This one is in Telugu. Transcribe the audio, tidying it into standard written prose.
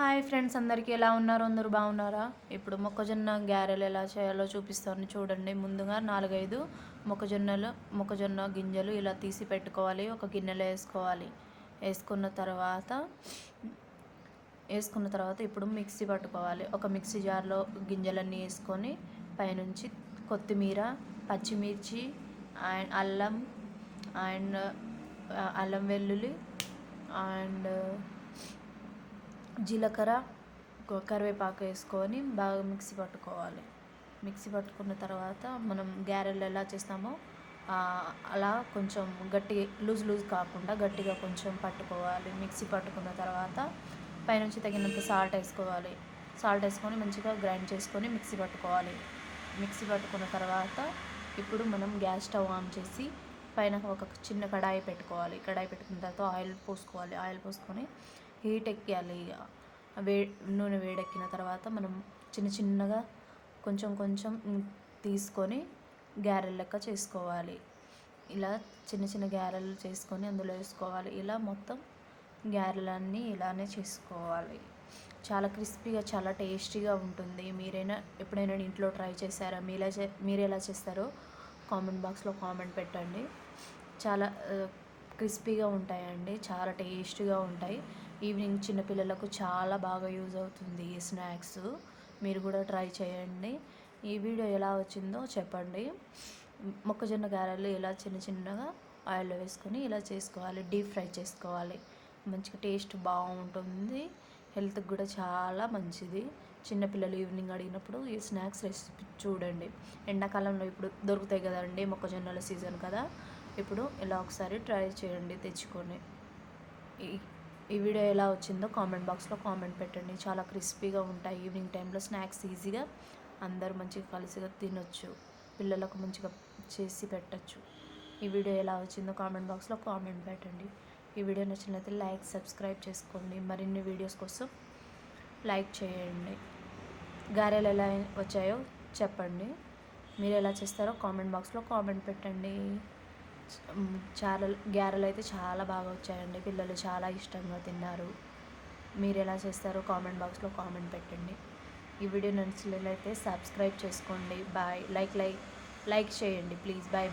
హాయ్ ఫ్రెండ్స్, అందరికీ ఎలా ఉన్నారు? అందరూ బాగున్నారా? ఇప్పుడు మొక్కజొన్న గారెలు ఎలా చేయాలో చూపిస్తాను చూడండి. ముందుగా 4-5 మొక్కజొన్న గింజలు ఇలా తీసి పెట్టుకోవాలి. ఒక గిన్నెలో వేసుకోవాలి. వేసుకున్న తర్వాత ఇప్పుడు మిక్సీ పట్టుకోవాలి. ఒక మిక్సీ జార్లో గింజలన్నీ వేసుకొని పైనుంచి కొత్తిమీర, పచ్చిమిర్చి అండ్ అల్లం వెల్లుల్లి అండ్ జీలకర్ర, కరివేపాకు వేసుకొని బాగా మిక్సీ పట్టుకోవాలి. మిక్సీ పట్టుకున్న తర్వాత మనం గారెలు ఎలా చేస్తామో అలా కొంచెం లూజ్ కాకుండా గట్టిగా కొంచెం పట్టుకోవాలి. మిక్సీ పట్టుకున్న తర్వాత పైనుంచి తగినంత సాల్ట్ వేసుకొని మంచిగా గ్రైండ్ చేసుకొని మిక్సీ పట్టుకోవాలి. మిక్సీ పట్టుకున్న తర్వాత ఇప్పుడు మనం గ్యాస్ స్టవ్ ఆన్ చేసి పైన ఒక చిన్న కడాయి పెట్టుకోవాలి. కడాయి పెట్టుకున్న తర్వాత ఆయిల్ పోసుకొని హీట్ ఎక్కాలి. నూనె వేడెక్కిన తర్వాత మనం చిన్నగా కొంచెం తీసుకొని గారెల లెక్క చేసుకోవాలి. ఇలా చిన్న గారెలు చేసుకొని అందులో వేసుకోవాలి. ఇలా మొత్తం గారెలన్నీ ఇలానే చేసుకోవాలి. చాలా క్రిస్పీగా, చాలా టేస్టీగా ఉంటుంది. ఎప్పుడైనా ఇంట్లో ట్రై చేశారా? మీరు ఎలా చేస్తారో కామెంట్ బాక్స్లో కామెంట్ పెట్టండి. చాలా క్రిస్పీగా ఉంటాయండి, చాలా టేస్టీగా ఉంటాయి. ఈవినింగ్ చిన్నపిల్లలకు చాలా బాగా యూజ్ అవుతుంది ఈ స్నాక్స్. మీరు కూడా ట్రై చేయండి. ఈ వీడియో ఎలా వచ్చిందో చెప్పండి. మొక్కజొన్న గారెలు ఇలా చిన్నగా ఆయిల్లో వేసుకొని ఇలా చేసుకోవాలి. డీప్ ఫ్రై చేసుకోవాలి. మంచిగా టేస్ట్ బాగుంటుంది. హెల్త్కి కూడా చాలా మంచిది. చిన్నపిల్లలు ఈవినింగ్ అడిగినప్పుడు ఈ స్నాక్స్ రెసిపీ చూడండి. ఎండాకాలంలో ఇప్పుడు దొరుకుతాయి కదండి, మొక్కజొన్నల సీజన్ కదా. ఇప్పుడు ఇలా ఒకసారి ట్రై చేయండి తెచ్చుకొని. ఈ వీడియో ఎలా వచ్చిందో కామెంట్ బాక్స్లో కామెంట్ పెట్టండి. చాలా క్రిస్పీగా ఉంటాయి. ఈవినింగ్ టైంలో స్నాక్స్ ఈజీగా అందరూ మంచిగా కలిసిగా తినొచ్చు. పిల్లలకు మంచిగా చేసి పెట్టచ్చు. ఈ వీడియో ఎలా వచ్చిందో కామెంట్ బాక్స్లో కామెంట్ పెట్టండి. ఈ వీడియో నచ్చినట్లయితే లైక్, సబ్స్క్రైబ్ చేసుకోండి. మరిన్ని వీడియోస్ కోసం లైక్ చేయండి. గారెలు ఎలా వచ్చాయో చెప్పండి. మీరు ఎలా చేస్తారో కామెంట్ బాక్స్లో కామెంట్ పెట్టండి. గారెలు అయితే చాలా బాగా వచ్చాయండి. పిల్లలు చాలా ఇష్టంగా తిన్నారు. మీరు ఎలా చేస్తారో కామెంట్ బాక్స్లో కామెంట్ పెట్టండి. ఈ వీడియో నచ్చినట్లయితే సబ్స్క్రైబ్ చేసుకోండి. బాయ్. లైక్ చేయండి ప్లీజ్. బాయ్.